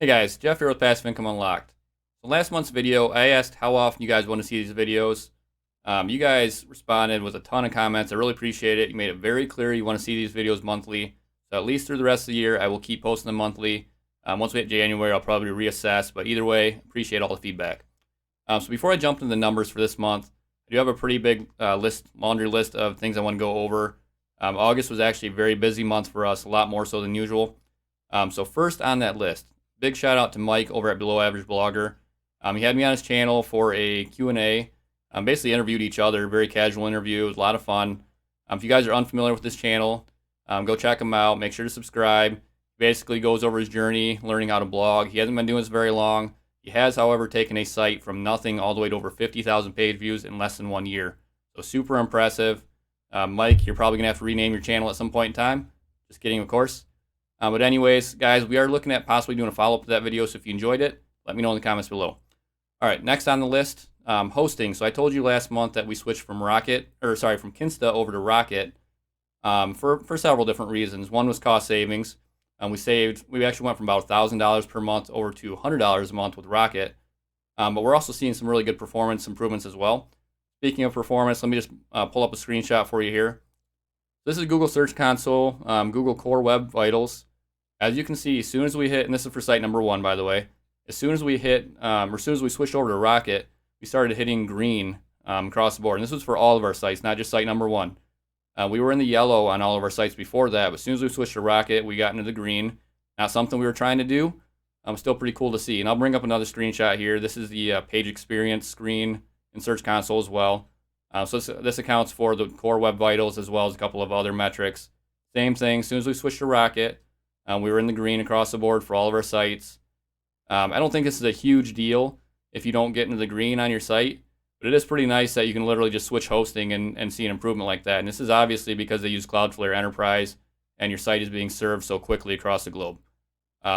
Hey guys, Jeff here with Passive Income Unlocked. So last month's video, I asked how often you guys want to see these videos. You guys responded with a ton of comments. I really appreciate it. You made it very clear you want to see these videos monthly. So at least through the rest of the year, I will keep posting them monthly. Once we hit January, I'll probably reassess. But either way, appreciate all the feedback. So before I jump into the numbers for this month, I do have a pretty big laundry list of things I want to go over. August was actually a very busy month for us, a lot more so than usual. So first on that list, big shout out to Mike over at Below Average Blogger. He had me on his channel for a Q&A. Basically interviewed each other, very casual interview. It was a lot of fun. If you guys are unfamiliar with this channel, go check him out. Make sure to subscribe. Basically goes over his journey, learning how to blog. He hasn't been doing this very long. He has, however, taken a site from nothing all the way to over 50,000 page views in less than 1 year. So super impressive. Mike, you're probably going to have to rename your channel at some point in time. Just kidding, of course. But anyways, guys, we are looking at possibly doing a follow-up to that video, so if you enjoyed it, let me know in the comments below. All right, next on the list, hosting. So I told you last month that we switched from from Kinsta over to Rocket for several different reasons. One was cost savings. We actually went from about $1,000 per month over to $100 a month with Rocket. But we're also seeing some really good performance improvements as well. Speaking of performance, let me just pull up a screenshot for you here. This is Google Search Console, Google Core Web Vitals. As you can see, as soon as we hit, and this is for site number 1, by the way, as soon as we hit, or as soon as we switched over to Rocket, we started hitting green across the board. And this was for all of our sites, not just site number 1. We were in the yellow on all of our sites before that, but as soon as we switched to Rocket, we got into the green. Not something we were trying to do. Still pretty cool to see. And I'll bring up another screenshot here. This is the page experience screen in Search Console as well. So this accounts for the Core Web Vitals as well as a couple of other metrics. Same thing, as soon as we switched to Rocket, we were in the green across the board for all of our sites. I don't think this is a huge deal if you don't get into the green on your site, but it is pretty nice that you can literally just switch hosting and see an improvement like that. And this is obviously because they use Cloudflare Enterprise and your site is being served so quickly across the globe.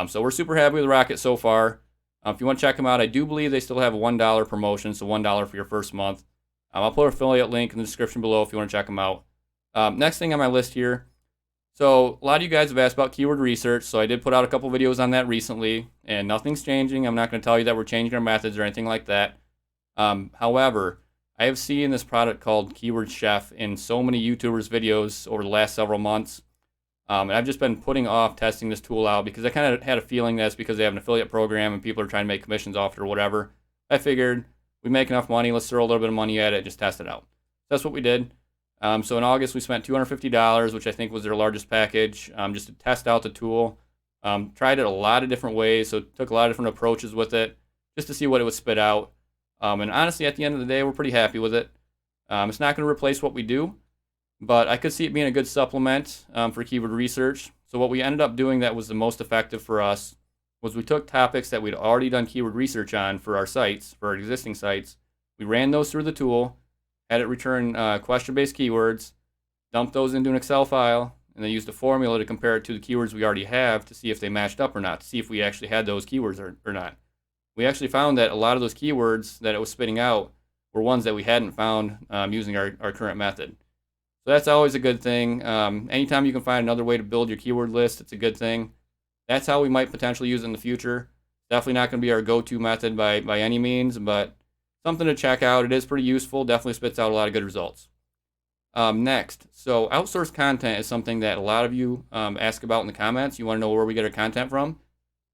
So we're super happy with Rocket so far. If you want to check them out, I do believe they still have a $1 promotion, so $1 for your first month. I'll put an affiliate link in the description below if you want to check them out. Next thing on my list here. So a lot of you guys have asked about keyword research, so I did put out a couple videos on that recently, and nothing's changing. I'm not going to tell you that we're changing our methods or anything like that. However, I have seen this product called Keyword Chef in so many YouTubers' videos over the last several months. And I've just been putting off testing this tool out because I kind of had a feeling that's because they have an affiliate program and people are trying to make commissions off it or whatever. I figured we make enough money, let's throw a little bit of money at it, just test it out. That's what we did. So in August, we spent $250, which I think was their largest package, just to test out the tool. Tried it a lot of different ways, so took a lot of different approaches with it, just to see what it would spit out. And honestly, at the end of the day, we're pretty happy with it. It's not going to replace what we do, but I could see it being a good supplement for keyword research. So what we ended up doing that was the most effective for us was we took topics that we'd already done keyword research on for our sites, for our existing sites. We ran those through the tool, had it return question-based keywords, dumped those into an Excel file, and then used a formula to compare it to the keywords we already have to see if they matched up or not, to see if we actually had those keywords or not. We actually found that a lot of those keywords that it was spitting out were ones that we hadn't found using our current method. So that's always a good thing. Anytime you can find another way to build your keyword list, it's a good thing. That's how we might potentially use it in the future. Definitely not going to be our go-to method by any means, but something to check out. It is pretty useful. Definitely spits out a lot of good results. Next, so outsourced content is something that a lot of you ask about in the comments. You want to know where we get our content from.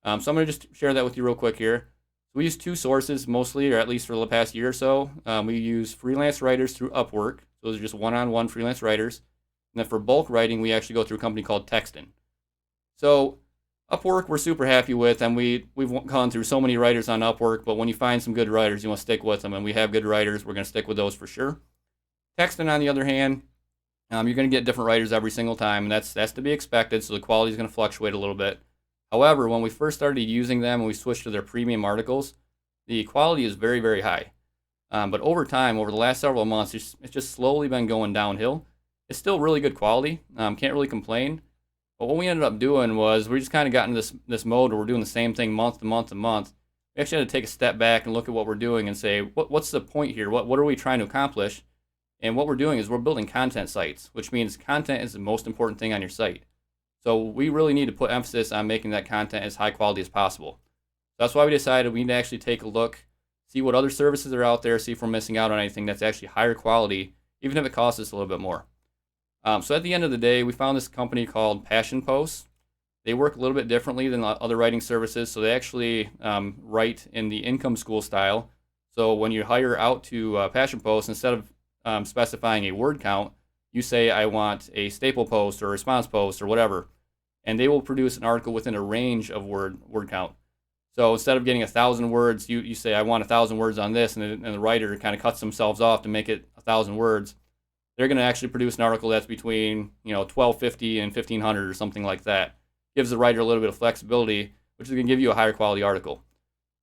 So I'm going to just share that with you real quick here. So we use 2 sources mostly, or at least for the past year or so. We use freelance writers through Upwork. Those are just one-on-one freelance writers. And then for bulk writing, we actually go through a company called Texton. So Upwork we're super happy with, and we've gone through so many writers on Upwork, but when you find some good writers, you want to stick with them, and we have good writers. We're going to stick with those for sure. Texton, on the other hand, you're going to get different writers every single time, and that's to be expected, so the quality is going to fluctuate a little bit. However, when we first started using them and we switched to their premium articles, the quality is very, very high. But over time, over the last several months, it's just slowly been going downhill. It's still really good quality. Can't really complain. But what we ended up doing was we just kind of got into this mode where we're doing the same thing month to month to month. We actually had to take a step back and look at what we're doing and say, what's the point here? What are we trying to accomplish? And what we're doing is we're building content sites, which means content is the most important thing on your site. So we really need to put emphasis on making that content as high quality as possible. That's why we decided we need to actually take a look, see what other services are out there, see if we're missing out on anything that's actually higher quality, even if it costs us a little bit more. So at the end of the day, we found this company called Passion Post. They work a little bit differently than other writing services, so they actually write in the income school style. So when you hire out to Passion Post, instead of specifying a word count, you say, I want a staple post or a response post or whatever, and they will produce an article within a range of word count. So instead of getting 1,000 words, you say, I want 1,000 words on this, and the writer kind of cuts themselves off to make it 1,000 words. They're going to actually produce an article that's between 1,250 and 1,500 or something like that. Gives the writer a little bit of flexibility, which is going to give you a higher quality article.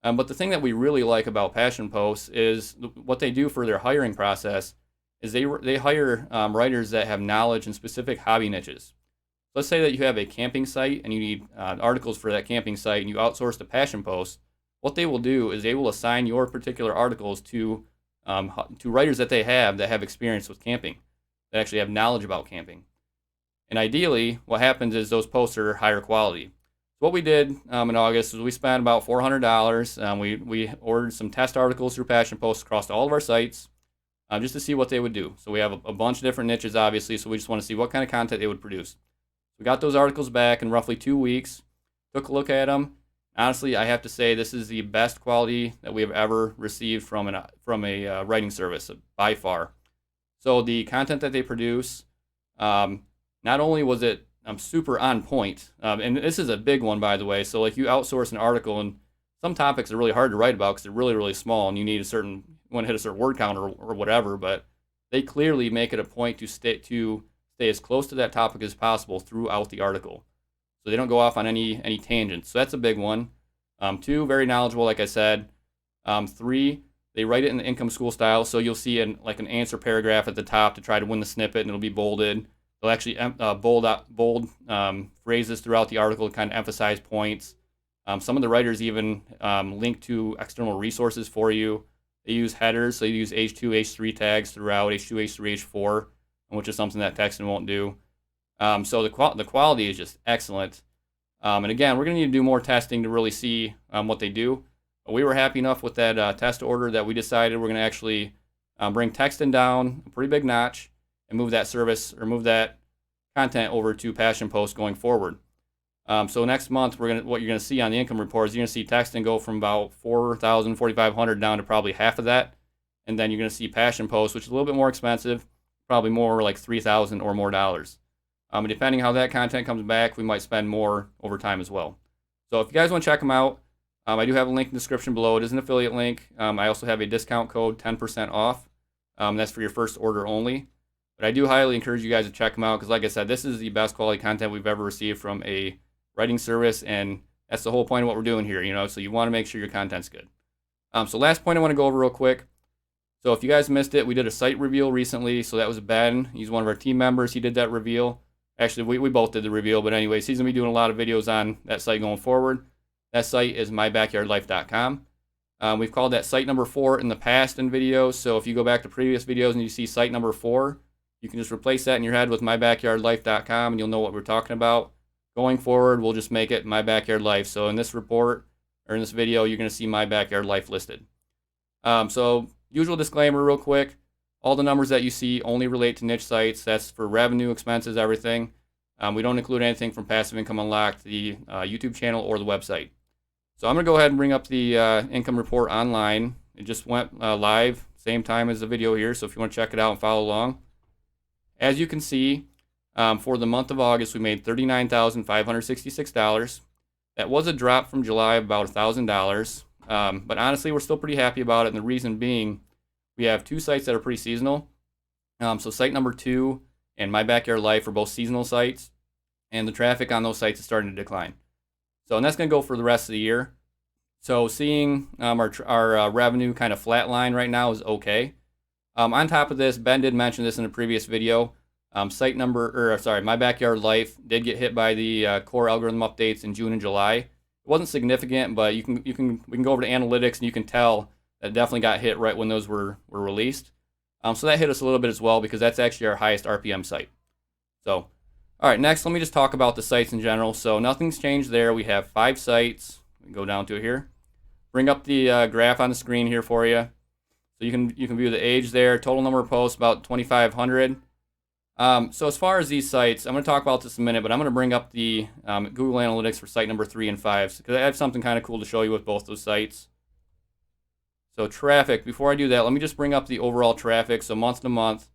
But the thing that we really like about Passion Posts is what they do for their hiring process is they hire writers that have knowledge in specific hobby niches. Let's say that you have a camping site and you need articles for that camping site, and you outsource to Passion Posts. What they will do is they will assign your particular articles to writers that they have experience with camping, that actually have knowledge about camping. And ideally, what happens is those posts are higher quality. So what we did in August was we spent about $400. We ordered some test articles through Passion Posts across all of our sites just to see what they would do. So we have a bunch of different niches, obviously, so we just want to see what kind of content they would produce. We got those articles back in roughly 2 weeks, took a look at them. Honestly, I have to say this is the best quality that we have ever received from a writing service, by far. So the content that they produce, not only was it super on point, and this is a big one, by the way. So like you outsource an article, and some topics are really hard to write about because they're really, really small, and you need want to hit a certain word count or whatever. But they clearly make it a point to stay as close to that topic as possible throughout the article, so they don't go off on any tangents. So that's a big one. 2, very knowledgeable, like I said. 3, they write it in the income school style, so you'll see an answer paragraph at the top to try to win the snippet, and it'll be bolded. They'll actually bold phrases throughout the article to kind of emphasize points. Some of the writers even link to external resources for you. They use headers, so they use H2, H3 tags throughout, H2, H3, H4, which is something that Texan won't do. So the quality is just excellent. And again, we're going to need to do more testing to really see what they do. But we were happy enough with that test order that we decided we're going to actually bring Texan down a pretty big notch and move that service or move that content over to Passion Post going forward. So next month, what you're going to see on the income report is you're going to see Texan go from about 4,000, 4,500 down to probably half of that. And then you're going to see Passion Post, which is a little bit more expensive, probably more like $3,000 or more dollars. And depending how that content comes back, we might spend more over time as well. So if you guys want to check them out, I do have a link in the description below. It is an affiliate link. I also have a discount code, 10% off. That's for your first order only. But I do highly encourage you guys to check them out because, like I said, this is the best quality content we've ever received from a writing service, and that's the whole point of what we're doing here, so you want to make sure your content's good. So last point I want to go over real quick. So if you guys missed it, we did a site reveal recently. So that was Ben. He's one of our team members. He did that reveal. Actually, we both did the reveal, but anyways, he's going to be doing a lot of videos on that site going forward. That site is mybackyardlife.com. We've called that site number 4 in the past in videos. So if you go back to previous videos and you see site number 4, you can just replace that in your head with mybackyardlife.com, and you'll know what we're talking about. Going forward, we'll just make it My Backyard Life. So in this report, or in this video, you're going to see My Backyard Life listed. So usual disclaimer real quick. All the numbers that you see only relate to niche sites. That's for revenue, expenses, everything. We don't include anything from Passive Income Unlocked, the YouTube channel, or the website. So I'm going to go ahead and bring up the income report online. It just went live, same time as the video here, so if you want to check it out and follow along. As you can see, for the month of August, we made $39,566. That was a drop from July of about $1,000, but honestly, we're still pretty happy about it, and the reason being, we have 2 sites that are pretty seasonal. So site number 2 and My Backyard Life are both seasonal sites, and the traffic on those sites is starting to decline. So, and that's going to go for the rest of the year. So seeing our revenue kind of flatline right now is okay. On top of this, Ben did mention this in a previous video. My Backyard Life did get hit by the core algorithm updates in June and July. It wasn't significant, but we can go over to analytics and you can tell that definitely got hit right when those were released. So that hit us a little bit as well because that's actually our highest RPM site. So, all right, next let me just talk about the sites in general. So nothing's changed there. We have 5 sites. We can go down to it here. bring up the graph on the screen here for you. So you can view the age there, total number of posts, about 2,500. So as far as these sites, I'm going to talk about this in a minute, but I'm going to bring up the Google Analytics for site number 3 and 5, because I have something kind of cool to show you with both those sites. So traffic, before I do that, let me just bring up the overall traffic, so month to month.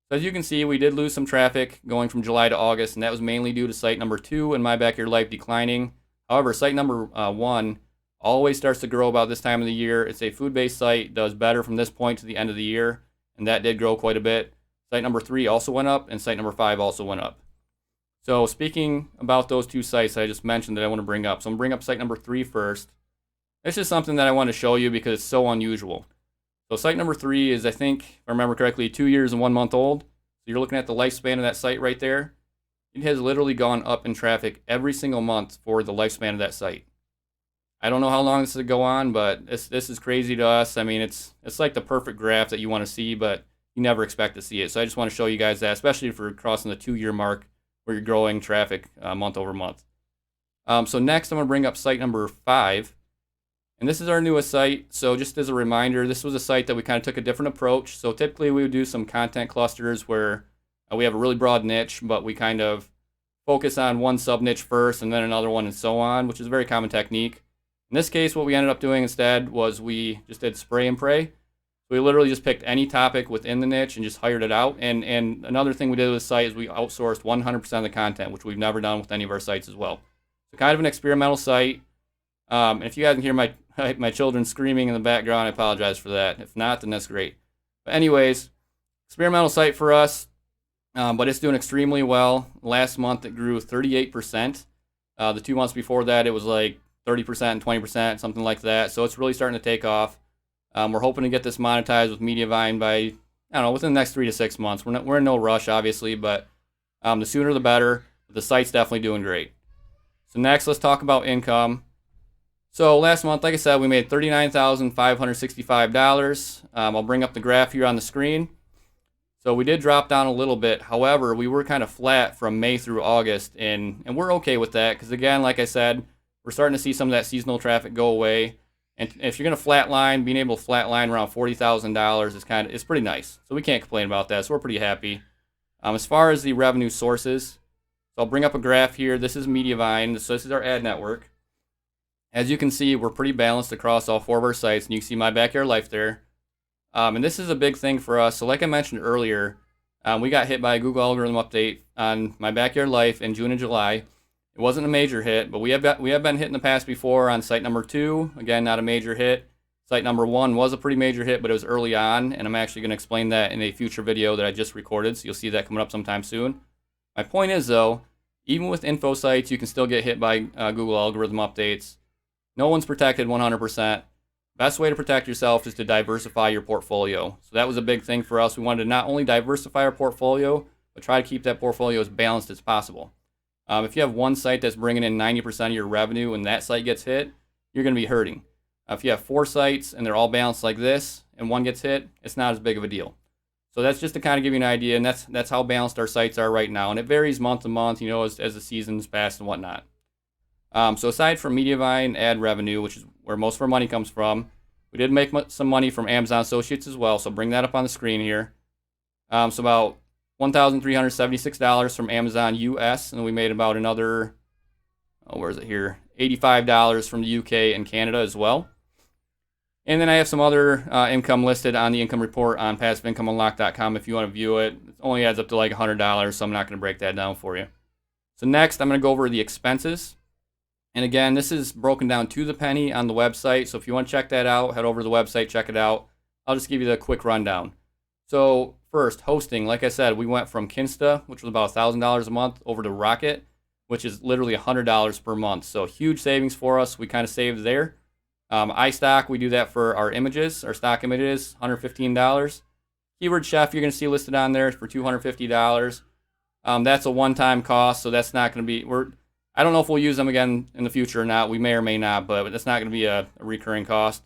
So as you can see, we did lose some traffic going from July to August, and that was mainly due to site number 2 and My Backyard Life declining. However, site number 1 always starts to grow about this time of the year. It's a food-based site, does better from this point to the end of the year, and that did grow quite a bit. Site number 3 also went up, and site number 5 also went up. So speaking about those two sites I just mentioned that I want to bring up. So I'm going to bring up site number 3 first. This is something that I want to show you because it's so unusual. So site number 3 is, I think, if I remember correctly, 2 years and 1 month old. So you're looking at the lifespan of that site right there. It has literally gone up in traffic every single month for the lifespan of that site. I don't know how long this will go on, but this is crazy to us. I mean, it's like the perfect graph that you want to see, but you never expect to see it. So I just want to show you guys that, especially if we're crossing the 2-year mark where you're growing traffic month over month. So next I'm going to bring up site number 5. And this is our newest site. So just as a reminder, this was a site that we kind of took a different approach. So typically we would do some content clusters where we have a really broad niche, but we kind of focus on one sub niche first and then another one and so on, which is a very common technique. In this case, what we ended up doing instead was we just did spray and pray. We literally just picked any topic within the niche and just hired it out. And another thing we did with the site is we outsourced 100% of the content, which we've never done with any of our sites as well. So kind of an experimental site. And if you guys can hear my children screaming in the background, I apologize for that. If not, then that's great. But anyways, experimental site for us, but it's doing extremely well. Last month it grew 38%. The 2 months before that it was like 30% and 20%, something like that. So it's really starting to take off. We're hoping to get this monetized with Mediavine by, I don't know, within the next 3 to 6 months. We're in no rush, obviously, but the sooner the better. The site's definitely doing great. So next, let's talk about income. So last month, like I said, we made $39,565. I'll bring up the graph here on the screen. So we did drop down a little bit. However, we were kind of flat from May through August, and we're okay with that because, again, like I said, we're starting to see some of that seasonal traffic go away. And if you're going to flatline, being able to flatline around $40,000 is pretty nice. So we can't complain about that. So we're pretty happy. As far as the revenue sources, so I'll bring up a graph here. This is Mediavine. So this is our ad network. As you can see, we're pretty balanced across all 4 of our sites, and you can see My Backyard Life there. And this is a big thing for us. So like I mentioned earlier, we got hit by a Google algorithm update on My Backyard Life in June and July. It wasn't a major hit, but we have been hit in the past before on site number 2. Again, not a major hit. Site number 1 was a pretty major hit, but it was early on, and I'm actually going to explain that in a future video that I just recorded, so you'll see that coming up sometime soon. My point is, though, even with info sites, you can still get hit by Google algorithm updates. No one's protected 100%. Best way to protect yourself is to diversify your portfolio. So that was a big thing for us. We wanted to not only diversify our portfolio, but try to keep that portfolio as balanced as possible. If you have one site that's bringing in 90% of your revenue and that site gets hit, you're going to be hurting. If you have 4 sites and they're all balanced like this and one gets hit, it's not as big of a deal. So that's just to kind of give you an idea, and that's how balanced our sites are right now. And it varies month to month, as the seasons pass and whatnot. So aside from Mediavine ad revenue, which is where most of our money comes from, we did make some money from Amazon Associates as well. So bring that up on the screen here. So about $1,376 from Amazon US, and we made about another, where is it here? $85 from the UK and Canada as well. And then I have some other income listed on the income report on passiveincomeunlocked.com if you want to view it. It only adds up to like $100, so I'm not going to break that down for you. So next, I'm going to go over the expenses. And again, this is broken down to the penny on the website. So if you want to check that out, head over to the website, check it out. I'll just give you the quick rundown. So first, hosting. Like I said, we went from Kinsta, which was about $1,000 a month, over to Rocket, which is literally $100 per month. So huge savings for us. We kind of saved there. iStock, we do that for our images, our stock images, $115. Keyword Chef, you're going to see listed on there for $250. That's a one-time cost, so that's not going to be, I don't know if we'll use them again in the future or not. We may or may not, but that's not going to be a recurring cost.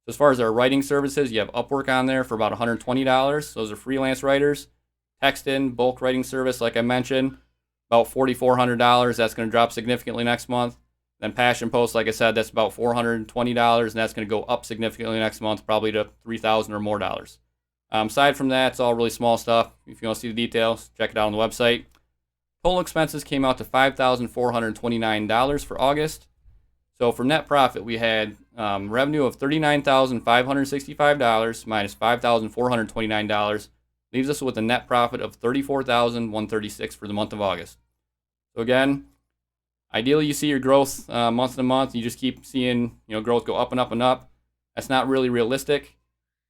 As far as our writing services, you have Upwork on there for about $120. Those are freelance writers. Textin, bulk writing service, like I mentioned, about $4,400. That's going to drop significantly next month. Then passion posts, like I said, that's about $420, and that's going to go up significantly next month, probably to $3,000 or more dollars. Aside from that, it's all really small stuff. If you want to see the details, check it out on the website. Total expenses came out to $5,429 for August. So for net profit, we had revenue of $39,565 minus $5,429, leaves us with a net profit of $34,136 for the month of August. So again, ideally you see your growth month to month. You just keep seeing growth go up and up and up. That's not really realistic.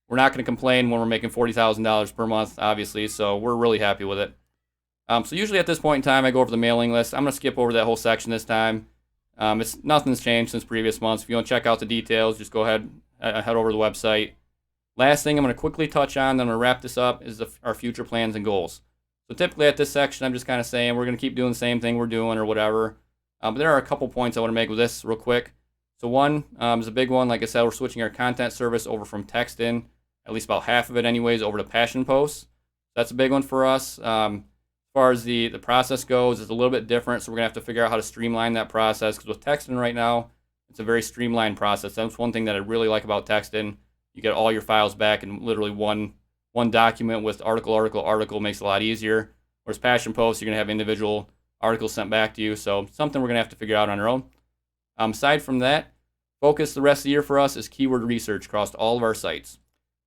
We're not going to complain when we're making $40,000 per month, obviously, so we're really happy with it. So usually at this point in time, I go over the mailing list. I'm going to skip over that whole section this time. Nothing's changed since previous months. If you want to check out the details, just go ahead, head over to the website. Last thing I'm going to quickly touch on, then I'm going to wrap this up, is our future plans and goals. So typically at this section, I'm just kind of saying we're going to keep doing the same thing we're doing or whatever. But there are a couple points I want to make with this real quick. So one is a big one. Like I said, we're switching our content service over from text-in, at least about half of it anyways, over to passion posts. That's a big one for us. As far as the process goes, it's a little bit different, so we're going to have to figure out how to streamline that process, because with text-in right now, it's a very streamlined process. That's one thing that I really like about text-in. You get all your files back in literally one document with article makes it a lot easier. Whereas passion posts, you're going to have individual articles sent back to you, so something we're going to have to figure out on our own. Aside from that, focus the rest of the year for us is keyword research across all of our sites.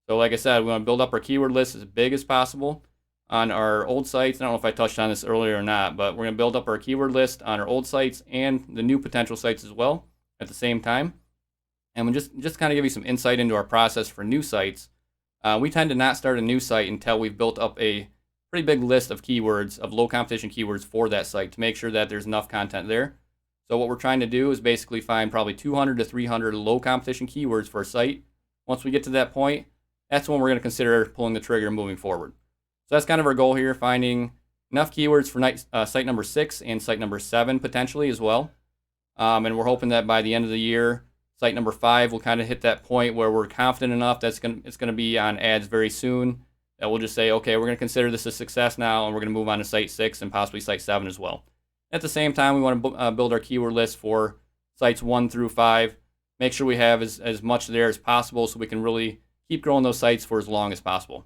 So like I said, we want to build up our keyword list as big as possible on our old sites. I don't know if I touched on this earlier or not, but we're going to build up our keyword list on our old sites and the new potential sites as well at the same time. And we'll just kind of give you some insight into our process for new sites. We tend to not start a new site until we've built up a pretty big list of keywords, of low competition keywords for that site, to make sure that there's enough content there. So what we're trying to do is basically find probably 200 to 300 low competition keywords for a site. Once we get to that point, that's when we're going to consider pulling the trigger and moving forward. So that's kind of our goal here, finding enough keywords for site number 6 and site number 7 potentially as well. And we're hoping that by the end of the year, site number 5 will kind of hit that point where we're confident enough that it's going to be on ads very soon, that we'll just say, okay, we're going to consider this a success now, and we're going to move on to site 6 and possibly site 7 as well. At the same time, we want to build our keyword list for sites 1 through 5, make sure we have as much there as possible so we can really keep growing those sites for as long as possible.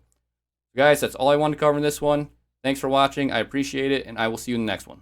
Guys, that's all I wanted to cover in this one. Thanks for watching. I appreciate it, and I will see you in the next one.